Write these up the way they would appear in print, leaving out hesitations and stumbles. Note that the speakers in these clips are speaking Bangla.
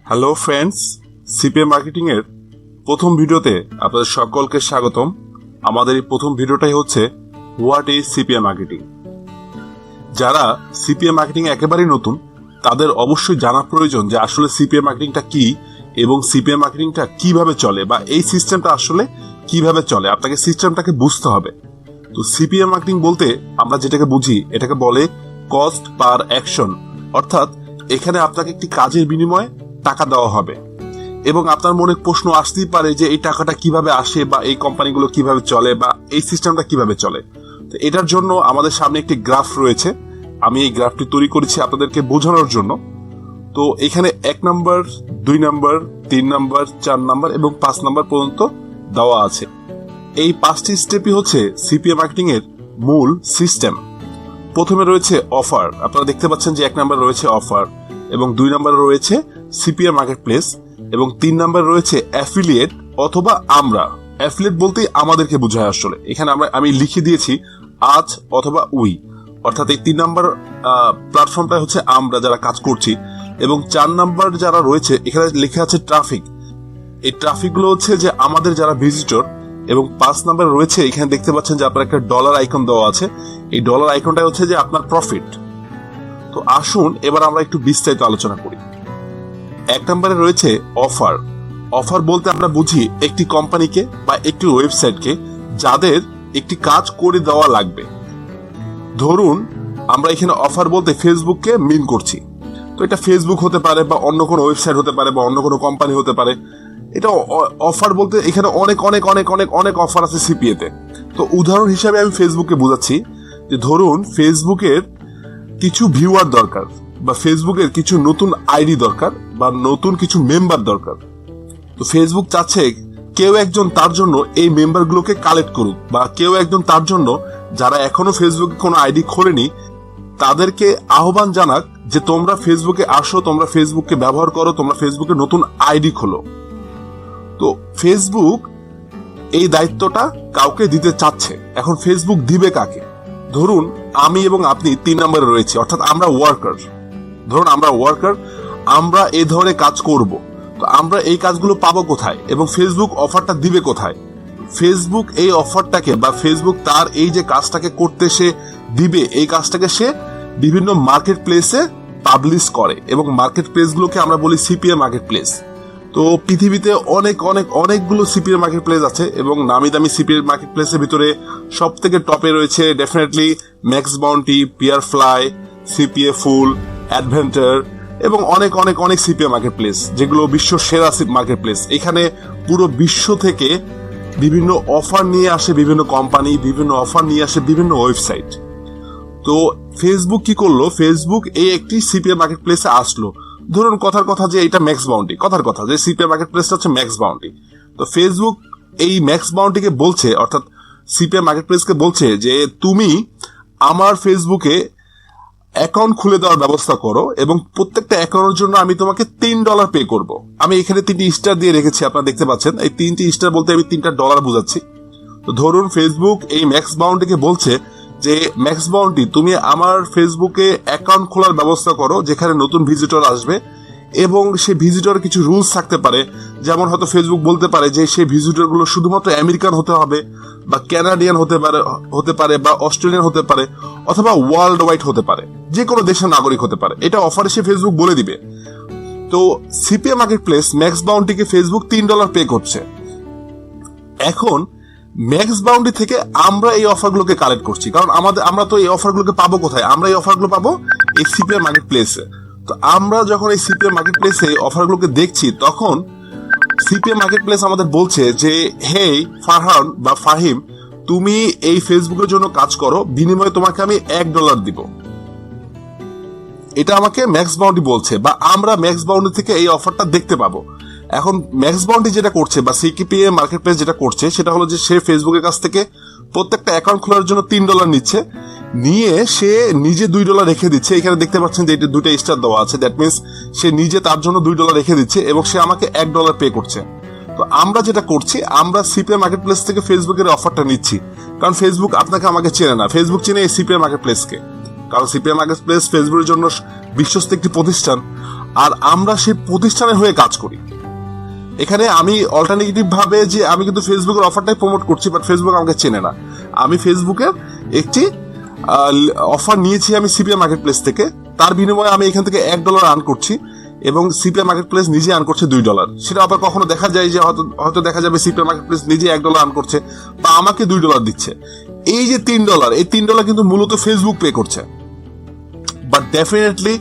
হ্যালো ফ্রেন্ডস, সিপিএ মার্কেটিং এর প্রথম ভিডিওতে আপনাদের সকলকে স্বাগতম। আমাদের এই প্রথম ভিডিওটাই হচ্ছে হোয়াট ইজ সিপিএ মার্কেটিং। যারা সিপিএ মার্কেটিং একেবারেই নতুন তাদের অবশ্যই জানা প্রয়োজন যে আসলে সিপিএ মার্কেটিংটা কি এবং সিপিএ মার্কেটিংটা কিভাবে চলে বা এই সিস্টেমটা আসলে কিভাবে চলে। আপনাকে সিস্টেমটাকে বুঝতে হবে। তো সিপিএ মার্কেটিং বলতে আমরা যেটাকে বুঝি এটাকে বলে কস্ট পার অ্যাকশন, অর্থাৎ এখানে আপনাকে একটি কাজের বিনিময়ে টাকা দেওয়া হবে এবং আপনার মনে প্রশ্ন আসতেই পারে যে এই টাকাটা কিভাবে আসে বা এই কোম্পানিগুলো কিভাবে চলে বা এই সিস্টেমটা কিভাবে চলে। তো এটার জন্য আমাদের সামনে একটি গ্রাফ রয়েছে। আমি এই গ্রাফটি তৈরি করেছি আপনাদেরকে বোঝানোর জন্য। তো এখানে 1 নাম্বার, 2 নাম্বার, 3 নাম্বার, 4 নাম্বার এবং 5 নাম্বার পর্যন্ত দেওয়া আছে। এই 5টি স্টেপই হচ্ছে সিপিএ মার্কেটিং এর মূল সিস্টেম। প্রথমে রয়েছে অফার, আপনারা দেখতে পাচ্ছেন যে 1 নাম্বার রয়েছে অফার এবং 2 নাম্বার রয়েছে সিপিএ মার্কেট প্লেস এবং 3 নাম্বার রয়েছে অ্যাফিলিয়েট অথবা আমরা। অ্যাফিলিয়েট বলতেই আমাদেরকে বোঝায় আসলে। এখানে আমি লিখে দিয়েছি আজ অথবা উই, অর্থাৎ এই 3 নাম্বার প্ল্যাটফর্মটা হচ্ছে আমরা যারা কাজ করছি এবং 4 নাম্বার যারা রয়েছে এখানে লেখা আছে ট্রাফিক। এই ট্রাফিক গুলো হচ্ছে যে আমাদের যারা ভিজিটর এবং 5 নাম্বার রয়েছে এখানে দেখতে পাচ্ছেন যে আপনার একটা ডলার আইকন দেওয়া আছে। এই ডলার আইকনটা হচ্ছে যে আপনার প্রফিট। তো আসুন এবার আমরা একটু বিস্তারিত আলোচনা করি। 1 নম্বরে রয়েছে অফার। অফার বলতে আমরা বুঝি একটি কোম্পানিকে বা একটি ওয়েবসাইটকে যাদের একটি কাজ করে দেওয়া লাগবে। ধরুন আমরা এখানে অফার বলতে ফেসবুককে মিন করছি। তো এটা ফেসবুক হতে পারে বা অন্য কোনো ওয়েবসাইট হতে পারে বা অন্য কোনো কোম্পানি হতে পারে। এটা অফার বলতে এখানে অনেক অনেক অনেক অনেক অনেক অফার আছে সিপিএ তে। তো উদাহরণ হিসাবে আমি ফেসবুককে বোঝাচ্ছি যে ধরুন ফেসবুকের কিছু ভিউয়ার দরকার বা ফেসবুকের কিছু নতুন আইডি দরকার বা নতুন কিছু মেম্বার দরকার। তো ফেসবুক চাচ্ছে কেউ একজন তার জন্য এই মেম্বারগুলোকে কালেক্ট করুক বা কেউ একজন তার জন্য যারা এখনো ফেসবুকে কোনো আইডি খোলেনি তাদেরকে আহ্বান জানাক যে তোমরা ফেসবুকে আসো, তোমরা ফেসবুককে ব্যবহার করো, তোমরা ফেসবুকে নতুন আইডি খোলো। তো ফেসবুক এই দায়িত্বটা কাউকে দিতে চাচ্ছে। এখন ফেসবুক দিবে কাকে? ধরুন আমি এবং আপনি 3 নম্বরে রয়েছে, অর্থাৎ আমরা ওয়ার্কার। ধরুন আমরা ওয়ার্কার, আমরা এই ধরনের কাজ করব। তো আমরা এই কাজগুলো পাবো কোথায় এবং ফেসবুক অফারটা দিবে কোথায়? ফেসবুক এই অফারটাকে বা ফেসবুক তার এই যে কাজটাকে করতে সে দিবে, এই কাজটাকে সে বিভিন্ন মার্কেট প্লেসে পাবলিশ করে এবং মার্কেট প্লেসগুলোকে আমরা বলি সিপিএ মার্কেট প্লেস। তো পৃথিবীতে অনেক অনেক অনেকগুলো সিপিএ মার্কেট প্লেস আছে এবং নামি দামি সিপিএ মার্কেট প্লেসের ভিতরে সব থেকে টপে রয়েছে definitely Max Bounty, PeerFly, CPA full, adventure এবং অনেক অনেক অনেক সিপিএ মার্কেট প্লেস যেগুলো বিশ্ব সেরা মার্কেট প্লেস। এখানে পুরো বিশ্ব থেকে বিভিন্ন অফার নিয়ে আসে বিভিন্ন কোম্পানি, বিভিন্ন অফার নিয়ে আসে বিভিন্ন ওয়েবসাইট। তো ফেসবুক কি করলো? ফেসবুক এই একটি সিপিএ মার্কেট প্লেসে আসলো। ধরুন কথার কথা যে এটা ম্যাক্স বাউন্টি, কথার কথা যে সিপিএ মার্কেট প্লেসটা হচ্ছে ম্যাক্স বাউন্টি। তো ফেসবুক এই ম্যাক্স বাউন্টিকে বলছে, অর্থাৎ সিপিএ মার্কেট প্লেসকে বলছে যে তুমি আমার ফেসবুকে অ্যাকাউন্ট খুলে দেওয়ার ব্যবস্থা করো এবং প্রত্যেকটা অ্যাকাউন্টের জন্য আমি তোমাকে $3 পে করব। আমি এখানে 3টি স্টার দিয়ে রেখেছি, আপনারা দেখতে পাচ্ছেন। এই 3টি স্টার বলতে আমি $3 বোঝাচ্ছি। তো ধরুন ফেসবুক এই ম্যাক্স বাউন্টিকে বলছে যে ম্যাক্স বাউন্টি তুমি আমার ফেসবুকে অ্যাকাউন্ট খোলার ব্যবস্থা করো যেখানে নতুন ভিজিটর আসবে এবং সেই ভিজিটর কিছু রুলস থাকতে পারে। যেমন হয়তো ফেসবুক বলতে পারে যে সেই ভিজিটর গুলো শুধুমাত্র আমেরিকান হতে হবে বা কানাডিয়ান হতে পারে বা অস্ট্রেলিয়ান হতে পারে অথবা ওয়ার্ল্ড ওয়াইড হতে পারে, যে কোনো দেশের নাগরিক হতে পারে। এটা অফার এসে ফেসবুক বলে দিবে। তো সিপিএ মার্কেট প্লেস ম্যাক্স বাউন্টিকে ফেসবুক $3 পে করছে। এখন ম্যাক্স বাউন্ডি থেকে আমরা এই অফারগুলোকে কালেক্ট করছি, কারণ আমরা তো এই অফারগুলোকে পাবো কোথায়? আমরা এই অফারগুলো পাবো এই সিপিএ মার্কেট প্লেসে। তো আমরা যখন এই সিপিএ মার্কেট প্লেসে অফারগুলোকে দেখছি তখন সিপিএ মার্কেট প্লেস আমাদের বলছে যে হে ফারহান বা ফাহিম, তুমি এই ফেসবুকের জন্য কাজ করো, বিনিময়ে তোমাকে আমি $1 দিব। এটা আমাকে ম্যাক্স বাউন্ডি বলছে বা আমরা ম্যাক্স বাউন্ডি থেকে এই অফারটা দেখতে পাবো। এখন ম্যাক্স বাউন্ডি যেটা করছে বা সিপিএ মার্কেট প্লেস যেটা করছে সেটা হলো যে সে ফেসবুকের কাছ থেকে প্রত্যেকটা অ্যাকাউন্ট খোলার জন্য $3 নিচ্ছে, নিয়ে সে নিজে $2 রেখে দিচ্ছে। এখানে দেখতে পাচ্ছেন যে এটা 2টা স্টার দেওয়া আছে, দ্যাট মিনস সে নিজে তার জন্য $2 রেখে দিচ্ছে এবং সে আমাকে $1 পে করছে। তো আমরা যেটা করছি, আমরা সিপিএ মার্কেট প্লেস থেকে ফেসবুকের অফারটা নিচ্ছি, কারণ ফেসবুক আপনাকে আমাকে চেনে না, ফেসবুক চেনে এই সিপিএ মার্কেট প্লেসকে। কারণ সিপিএ মার্কেট প্লেস ফেসবুকের জন্য বিশ্বস্ত একটি প্রতিষ্ঠান, আর আমরা সেই প্রতিষ্ঠানের হয়ে কাজ করি। এখানে আমি অল্টারনেটিভ ভাবে যে আমি কিন্তু ফেসবুকের অফারটাই প্রমোট করছি, বাট ফেসবুক আমাকে চেনে না। আমি ফেসবুকের একটি অফার নিয়েছি আমি সিপিএ মার্কেট প্লেস থেকে, তার বিনিময়ে আমি এখান থেকে $1 আর্ন করছি এবং সিপিএ মার্কেট প্লেস নিজে আর্ন করছে $2। সেটা আবার কখনো দেখা যায় যে হয়তো দেখা যাবে সিপিএ মার্কেট প্লেস নিজে $1 আর্ন করছে বা আমাকে $2 দিচ্ছে। এই যে $3, এই $3 কিন্তু মূলত ফেসবুক পে করছে। But definitely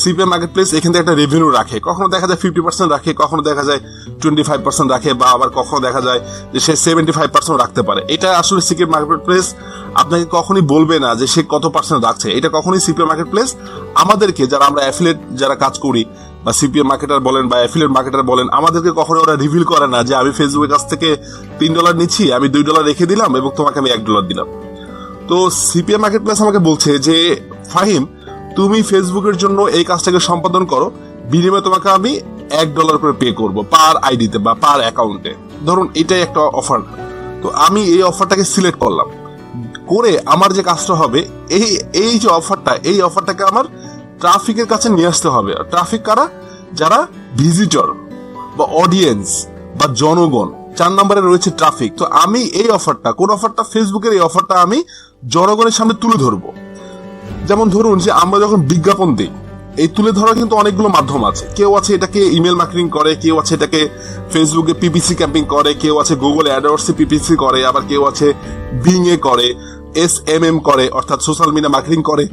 CPA market place এখান থেকে একটা রেভিনিউ রাখে, কখনো দেখা যায় 50% রাখে, কখনো দেখা যায় 25% রাখে, বা আবার কখনো দেখা যায় যে সে 75% রাখতে পারে। এটা আসলে সিপিএ মার্কেট প্লেস আপনাকে কখনই বলবে না যে সে কত পার্সেন্ট রাখছে। এটা কখনোই সিপিএ মার্কেট প্লেস আমাদেরকে, যারা আমরা অ্যাফিলিয়েট যারা কাজ করি বা সিপিএ মার্কেটার বলেন বা অ্যাফিলিয়েট মার্কেটার বলেন, আমাদেরকে কখনো ওরা রিভিল করে না যে আমি ফেসবুকের কাছ থেকে $3 নিচ্ছি, আমি $2 রেখে দিলাম এবং তোমাকে আমি $1 দিলাম। তো সিপিএ মার্কেট প্লেস আমাকে বলছে যে ফাহিম, তুমি ফেসবুকের জন্য এই কাজটাকে সম্পাদন করো, বিনিময়ে তোমাকে আমি $1 করে পে করবো পার আইডিতে বা পার অ্যাকাউন্টে। ধরুন এটাই একটা অফার। তো আমি এই অফারটাকে সিলেক্ট করলাম, করে আমার যে কাজটা হবে, এই যে অফারটা, এই অফারটাকে আমার ট্রাফিকের কাছে নিয়ে আসতে হবে। ট্রাফিক কারা? যারা ভিজিটর বা অডিয়েন্স বা জনগণ। 4 নম্বরে রয়েছে ট্রাফিক। তো আমি এই অফারটা, কোন অফারটা? ফেসবুকের এই অফারটা আমি জনগণের সামনে তুলে ধরবো। যেমন ধরুন যে আমরা যখন বিজ্ঞাপন দিই, এই তুলে ধরার কিন্তু অনেকগুলো মাধ্যম আছে। কেউ আছে এটাকে ইমেল মার্কেটিং করে, কেউ আছে এটাকে ফেসবুকে পিপিসি ক্যাম্পিং করে, কেউ আছে গুগল অ্যাডওয়ার্ডসে পিপিসি করে, আবার কেউ আছে বিং এ করে, SMM করে অর্থাৎ সোশ্যাল মিডিয়া মার্কেটিং করে,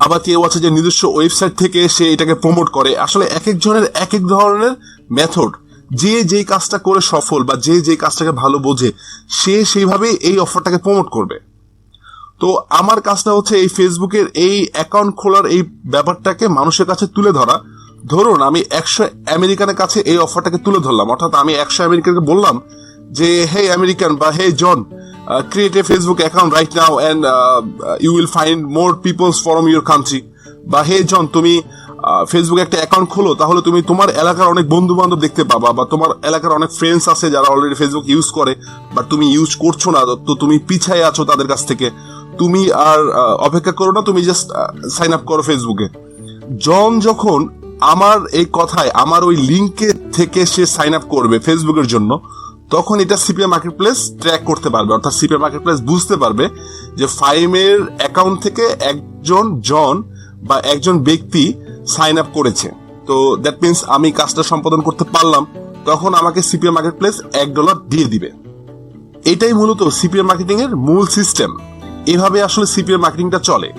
আবার কেউ আছে যে নিজস্ব ওয়েবসাইট থেকে সে এটাকে প্রমোট করে। আসলে এক একজনের এক এক ধরনের মেথড। যে যেই কাজটা করে সফল বা যে যেই কাজটাকে ভালো বোঝে, সে সেইভাবে এই অফারটাকে প্রমোট করবে। তো আমার কাজটা হচ্ছে এই ফেসবুকের এই অ্যাকাউন্ট খোলার এই ব্যাপারটাকে মানুষের কাছে তুলে ধরা। ধরুন আমি 100 আমেরিকানের কাছে এই অফারটাকে তুলে ধরলাম, অর্থাৎ আমি 100 আমেরিকানকে বললাম যে হে আমেরিকান বা হে জন, create a Facebook account right now and you will find more people from your country. বা হে জন, তুমি ফেসবুকে একটা অ্যাকাউন্ট খোলো, তাহলে তুমি তোমার এলাকার অনেক বন্ধু বান্ধব দেখতে পাবা, বা তোমার এলাকার অনেক ফ্রেন্ডস আছে যারা অলরেডি ফেসবুক ইউজ করে, বাট তুমি ইউজ করছো না, তো তুমি পিছায় আছো তাদের কাছ থেকে। তুমি আর অপেক্ষা করো না, তুমি জাস্ট সাইন আপ করো ফেসবুকে। জন যখন আমার এই কথায়, আমার ওই লিঙ্কে থেকে সে সাইন আপ করবে ফেসবুকের জন্য, তখন এটা সিপিএ মার্কেট প্লেস ট্র্যাক করতে পারবে, অর্থাৎ সিপিএ মার্কেট প্লেস বুঝতে পারবে যে ফাইমের অ্যাকাউন্ট থেকে একজন জন বা একজন ব্যক্তি সাইন আপ করেছে। তো দ্যাট মিনস আমি কাজটা সম্পাদন করতে পারলাম, তখন আমাকে সিপিএ মার্কেট প্লেস $1 দিয়ে দিবে। এটাই মূলত সিপিএ মার্কেটিং এর মূল সিস্টেম। এভাবে আসলে সিপিএ মার্কেটিংটা চলে।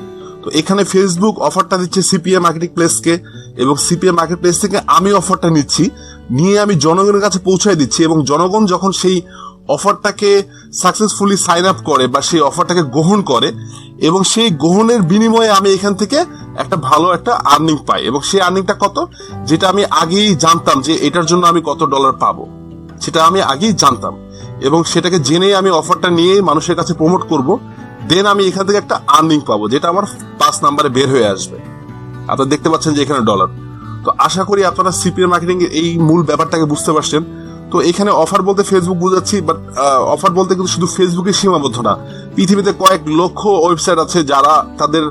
তো এখানে ফেসবুক অফারটা দিচ্ছে সিপিএ মার্কেটিং প্লেসকে, এবং সিপিএ মার্কেট প্লেস থেকে আমি অফারটা নিচ্ছি, নিয়ে আমি জনগণের কাছে পৌঁছায় দিচ্ছি, এবং জনগণ যখন সেই অফারটাকে সাকসেসফুলি সাইন আপ করে বা সেই অফারটাকে গ্রহণ করে, এবং সেই গ্রহণের বিনিময়ে আমি এখান থেকে একটা ভালো একটা আর্নিং পাই। এবং সেই আর্নিংটা কত, যেটা আমি আগেই জানতাম যে এটার জন্য আমি কত $, পাবো, সেটা আমি আগেই জানতাম, এবং সেটাকে জেনেই আমি অফারটা নিয়ে মানুষের কাছে প্রমোট করব। দেন আমি এখান থেকে একটা আর্নিং পাবো, যেটা আমার 5 নম্বরে বের হয়ে আসবে। আপনারা দেখতে পাচ্ছেন যে এখানে $। তো আশা করি আপনারা সিপিএ মার্কেটিং এর এই মূল ব্যাপারটাকে বুঝতে পারছেন। তো এখানে অফার বলতে ফেসবুক বুঝাচ্ছি, বাট অফার বলতে কিন্তু শুধু ফেসবুকে সীমাবদ্ধ না। পৃথিবীতে কয়েক লক্ষ ওয়েবসাইট আছে যারা তাদের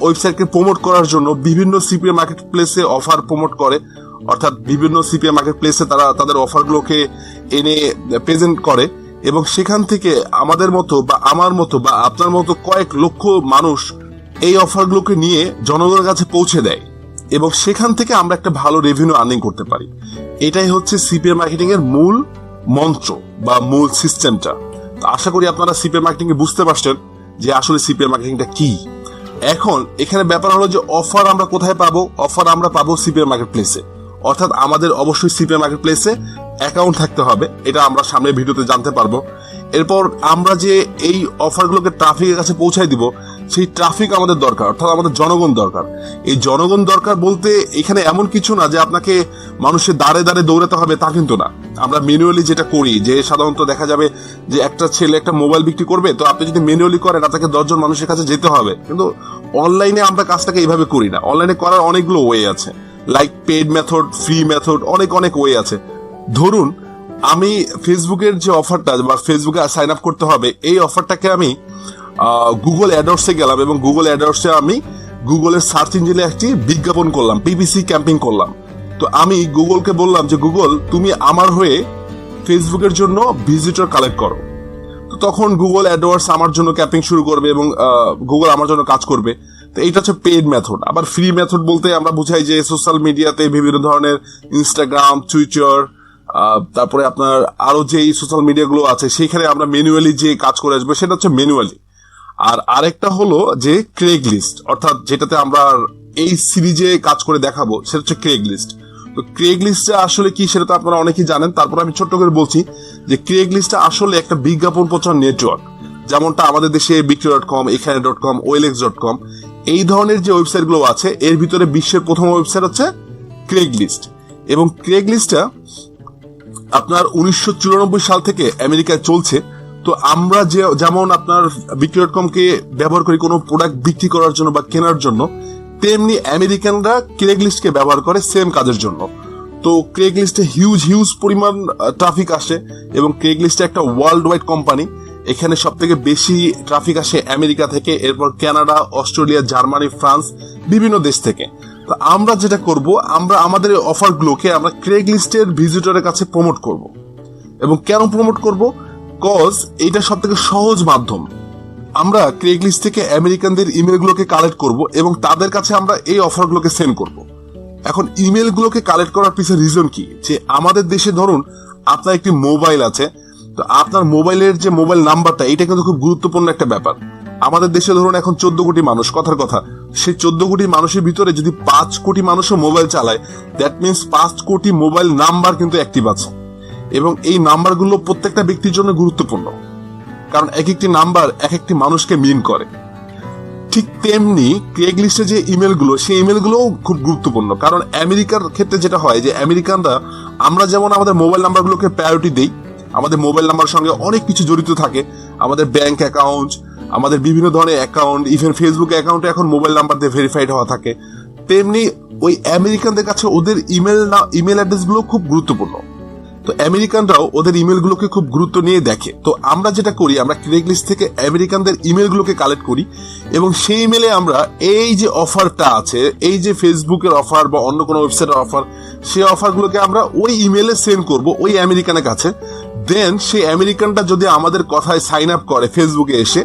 ওয়েবসাইটকে প্রমোট করার জন্য বিভিন্ন সিপিএ মার্কেট প্লেসে অফার প্রমোট করে, অর্থাৎ বিভিন্ন সিপিএ মার্কেট প্লেসে তারা তাদের অফারগুলোকে এনে প্রেজেন্ট করে, এবং সেখান থেকে আমাদের মতো বা আমার মতো বা আপনার মতো কয়েক লক্ষ মানুষ এই অফারগুলোকে নিয়ে জনগণের কাছে পৌঁছে দেয়, এবং সেখান থেকে আমরা একটা ভালো রেভিনিউ আর্নিং করতে পারি। এটাই হচ্ছে সিপিএ মার্কেটিং এর মূল মন্ত্র বা মূল সিস্টেমটা। তো আশা করি আপনারা সিপিএ মার্কেটিং এ বুঝতে পারছেন যে আসলে সিপিএ মার্কেটিংটা কি। এখন এখানে ব্যাপার হলো যে অফার আমরা কোথায় পাবো? অফার আমরা পাবো সিপিএ মার্কেট প্লেসে, অর্থাৎ আমাদের অবশ্যই সিপিএ মার্কেট প্লেসে অ্যাকাউন্ট থাকতে হবে। এটা আমরা সামনের ভিডিওতে জানতে পারবো। এরপর আমরা যে এই অফারগুলোকে ট্রাফিকের কাছে পৌঁছায় দিব, সেই ট্রাফিক আমাদের দরকার, অর্থাৎ আমাদের জনগণ দরকার। এই জনগণ দরকার বলতে এখানে এমন কিছু না যে আপনাকে মানুষের দাঁড়ে দাঁড়ে দৌড়াতে হবে, তা কিন্তু না। আমরা ম্যানুয়ালি যেটা করি, যে সাধারণত দেখা যাবে যে একটা ছেলে একটা মোবাইল বিক্রি করবে, তো আপনি যদি ম্যানুয়ালি করেন আপনাকে 10 জন মানুষের কাছে যেতে হবে। কিন্তু অনলাইনে আমরা কাজটাকে এইভাবে করি না। অনলাইনে করার অনেকগুলো ওয়ে আছে, like paid method, free method, অনেক অনেক ওয়ে আছে। ধরুন আমি ফেসবুকের যে অফারটা বা ফেসবুকে সাইন আপ করতে হবে, এই অফারটাকে আমি গুগল অ্যাডওয়ার্ডসে গেলাম, এবং গুগল অ্যাডওয়ার্ডসে আমি গুগলের সার্চ ইঞ্জিনে একটি বিজ্ঞাপন করলাম, পিপিসি ক্যাম্পিং করলাম। তো আমি গুগলকে বললাম যে গুগল, তুমি আমার হয়ে ফেসবুকের জন্য ভিজিটর কালেক্ট করো। তো তখন গুগল অ্যাডওয়ার্ডস আমার জন্য ক্যাম্পিং শুরু করবে এবং গুগল আমার জন্য কাজ করবে। তো এইটা হচ্ছে পেইড মেথড। আবার ফ্রি মেথড বলতে আমরা বুঝাই যে সোশ্যাল মিডিয়াতে বিভিন্ন ধরনের ইনস্টাগ্রাম, টুইটার, তারপরে আপনার আরো যে সোশ্যাল মিডিয়াগুলো আছে সেখানে আমরা ম্যানুয়ালি যে কাজ করে আসবো সেটা হচ্ছে ম্যানুয়ালি। আর আরেকটা হলো যে ক্রেগ লিস্ট, অর্থাৎ যেটাতে আমরা এই সিরিজে কাজ করে দেখাবো সেটা হচ্ছে ক্রেগ লিস্ট। তো ক্রেগ লিস্টটা আসলে কি সেটা তো আপনারা অনেকেই জানেন, তারপর আমি ছোট্ট করে বলছি যে ক্রেগ লিস্টটা আসলে একটা বিজ্ঞাপন প্রচার নেটওয়ার্ক। যেমনটা আমাদের দেশে বিক্রি.com, এখানে.com, OLX.com এই ধরনের যে ওয়েবসাইটগুলো আছে এর ভিতরে বিশ্বের প্রথম ওয়েবসাইট হচ্ছে ক্রেগ লিস্ট। এবং ক্রেগ লিস্টটা আপনার 1994 সাল থেকে আমেরিকায় চলছে। তো আমরা যেমন আপনার বিক্রি.com কে ব্যবহার করি কোনো প্রোডাক্ট বিক্রি করার জন্য বা কেনার জন্য, তেমনি আমেরিকানরা ক্রেগ লিস্টকে ব্যবহার করে সেম কাজের জন্য। তো ক্রেগ লিস্টে হিউজ পরিমাণ ট্রাফিক আসে এবং ক্রেগ লিস্টে একটা ওয়ার্ল্ড ওয়াইড কোম্পানি। এখানে সব থেকে বেশি ট্রাফিক আসে আমেরিকা থেকে, এরপর কানাডা, অস্ট্রেলিয়া, জার্মানি, ফ্রান্স, বিভিন্ন দেশ থেকে। তো আমরা যেটা করব, আমরা আমাদের অফারগুলোকে আমরা ক্রেগ লিস্টের ভিজিটরের কাছে প্রমোট করব। এবং কেন প্রমোট করব? কজ এইটা সব থেকে সহজ মাধ্যম। আমরা ক্রেগ লিস্ট থেকে আমেরিকানদের ইমেলগুলোকে কালেক্ট করব এবং তাদের কাছে আমরা এই অফারগুলোকে সেন্ড করব। এখন ইমেলগুলোকে কালেক্ট করার পিছনে রিজন কি? যে আমাদের দেশে ধরুন আপনার একটি মোবাইল আছে, তো আপনার মোবাইলের যে মোবাইল নাম্বারটা, এটা কিন্তু খুব গুরুত্বপূর্ণ একটা ব্যাপার। আমাদের দেশে ধরুন এখন 14 কোটি মানুষ, কথার কথা, সেই 14 কোটি মানুষের ভিতরে যদি 5 কোটি মানুষও মোবাইল চালায়, দ্যাট মিনস 5 কোটি মোবাইল নাম্বার কিন্তু অ্যাক্টিভ আছে। এবং এই নাম্বারগুলো প্রত্যেকটা ব্যক্তির জন্য গুরুত্বপূর্ণ, কারণ এক একটি নাম্বার এক একটি মানুষকে মিন করে। ঠিক তেমনি ক্রেগ লিস্টে যে ইমেলগুলো, সেই ইমেলগুলোও খুব গুরুত্বপূর্ণ। কারণ আমেরিকার ক্ষেত্রে যেটা হয় যে আমেরিকানরা, আমরা যেমন আমাদের মোবাইল নাম্বারগুলোকে প্রায়োরিটি দেই, আমাদের মোবাইল নাম্বার সঙ্গে অনেক কিছু জড়িত থাকে, আমাদের ব্যাংক অ্যাকাউন্ট, আমাদের বিভিন্ন ধরনের অ্যাকাউন্ট, ইভেন ফেসবুক অ্যাকাউন্টে এখন মোবাইল নাম্বার দিয়ে ভেরিফাইড হওয়া থাকে। তেমনি ওই আমেরিকানদের কাছে ওদের ইমেল অ্যাড্রেসগুলো খুব গুরুত্বপূর্ণ। তো আমেরিকানরাও ওদের ইমেলগুলোকে খুব গুরুত্ব নিয়ে দেখে। তো আমরা যেটা করি, আমরা ক্রেগ লিস্ট থেকে আমেরিকানদের ইমেলগুলোকে কালেক্ট করি এবং সেই ইমেলে আমরা এই যে অফারটা আছে, এই যে ফেসবুকের অফার বা অন্য কোনো ওয়েবসাইটের অফার, সেই অফারগুলোকে আমরা ওই ইমেলে সেন্ড করব ওই আমেরিকানের কাছে। দেন সেই আমেরিকানটা যদি আমাদের কথায় সাইন আপ করে ফেসবুকে এসে,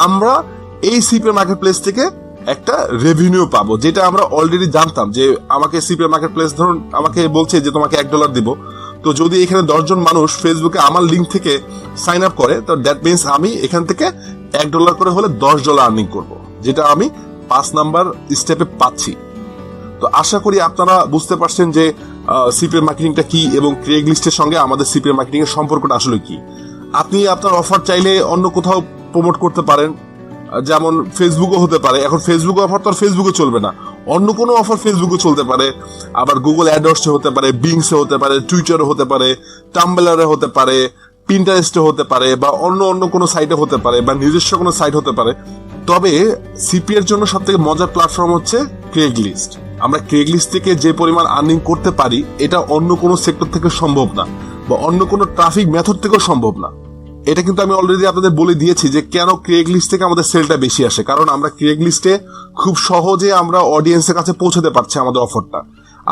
আমরা এই সিপিএ মার্কেট প্লেস থেকে একটা রেভিনিউ পাবো, যেটা আমরা অলরেডি জানতাম। যে আমাকে সিপিএ মার্কেট প্লেস ধরুন আমাকে বলছে যে তোমাকে $1 দিব, তো যদি এখানে 10 জন মানুষ ফেসবুকে আমার লিঙ্ক থেকে সাইন আপ করে, তো দ্যাট মিনস আমি এখান থেকে $1 করে হলে $10 আর্নিং করব, যেটা আমি 5 নাম্বার স্টেপে পাচ্ছি। তো আশা করি আপনারা বুঝতে পারছেন যে সিপিএ মার্কেটিংটা কি এবং ক্রেগ লিস্টের সঙ্গে আমাদের সিপিএ মার্কেটিং এর সম্পর্কটা আসলে কি। আপনি আপনার অফার চাইলে অন্য কোথাও প্রমোট করতে পারেন, যেমন ফেসবুকও হতে পারে। এখন ফেসবুক অফার তো আর ফেসবুকে চলবে না, অন্য কোনো অফার ফেসবুকে চলতে পারে, আবার গুগল অ্যাডওয়ার্ডসে হতে পারে, বিংসে হতে পারে, টুইটারে হতে পারে, টাম্বলারে হতে পারে, পিন্টারেস্টে হতে পারে, বা অন্য কোনো সাইটে হতে পারে, বা নিজস্ব কোনো সাইট হতে পারে। তবে সিপি এর জন্য সব থেকে মজার প্ল্যাটফর্ম হচ্ছে ক্রেগ লিস্ট। আমরা ক্রেগ লিস্ট থেকে যে পরিমাণ আর্নিং করতে পারি, এটা অন্য কোনো সেক্টর থেকে সম্ভব না, বা অন্য কোনো ট্রাফিক মেথড থেকেও সম্ভব না। এটা কিন্তু আমি অলরেডি আপনাদের বলে দিয়েছি যে কেন ক্রেগ লিস্ট থেকে আমাদের সেলটা বেশি আসে। কারণ আমরা ক্রেগ লিস্টে খুব সহজে আমরা অডিয়েন্সের কাছে পৌঁছাতে পারছি আমাদের অফারটা।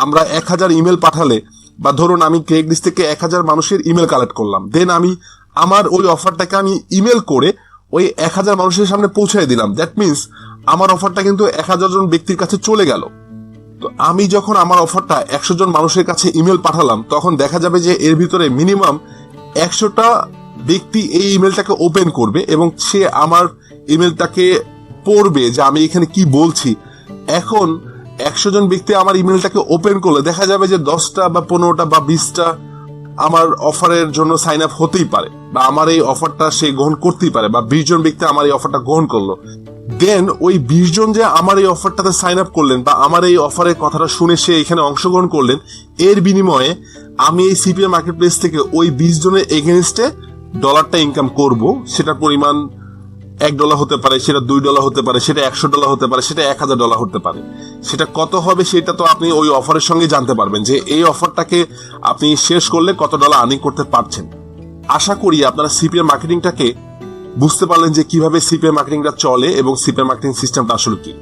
আমরা 1000 ইমেল পাঠালে, বা ধরুন আমি ক্রেগ লিস্ট থেকে 1000 মানুষের ইমেল কালেক্ট করলাম, দেন আমি আমার ওই অফারটাকে আমি ইমেল করে ওই 1000 মানুষের সামনে পৌঁছায় দিলাম। দ্যাট মিনস আমার অফারটা কিন্তু 1000 জন ব্যক্তির কাছে চলে গেল। তো আমি যখন আমার অফারটা 100 জন মানুষের কাছে ইমেল পাঠালাম, তখন দেখা যাবে যে এর ভিতরে মিনিমাম 100টা ব্যক্তি এই ইমেলটাকে ওপেন করবে এবং সে আমার ইমেলটাকে পড়বে যে আমি এখানে কি বলছি। এখন 100 জন ব্যক্তি আমার ইমেলটাকে ওপেন করলে দেখা যাবে যে 10টা বা 15টা বা 20টা আমার অফারের জন্য সাইন আপ হতেই পারে, বা আমার এই অফারটা সে গ্রহণ করতেই পারে, বা 20 জন ব্যক্তি আমার এই অফারটা গ্রহণ করলো। দেন ওই 20 জন যে আমার এই অফারটাতে সাইন আপ করলেন, বা আমার এই অফারের কথাটা শুনে সে এখানে অংশগ্রহণ করলেন, এর বিনিময়ে আমি এই সিপিএ মার্কেট প্লেস থেকে ওই 20 জনের এগেনস্টে ডলারটা ইনকাম করব। সেটার পরিমাণ $1 হতে পারে, সেটা $2 হতে পারে, সেটা $100 হতে পারে, সেটা $1000 হতে পারে। সেটা কত হবে সেটা তো আপনি ওই অফারের সঙ্গে জানতে পারবেন যে এই অফারটাকে আপনি শেষ করলে কত ডলার আর্নিং করতে পারছেন। আশা করি আপনারা সিপিএ মার্কেটিংটাকে বুঝতে পারলেন যে কিভাবে সিপিএ মার্কেটিংটা চলে এবং সিপিএ মার্কেটিং সিস্টেমটা আসলে কি।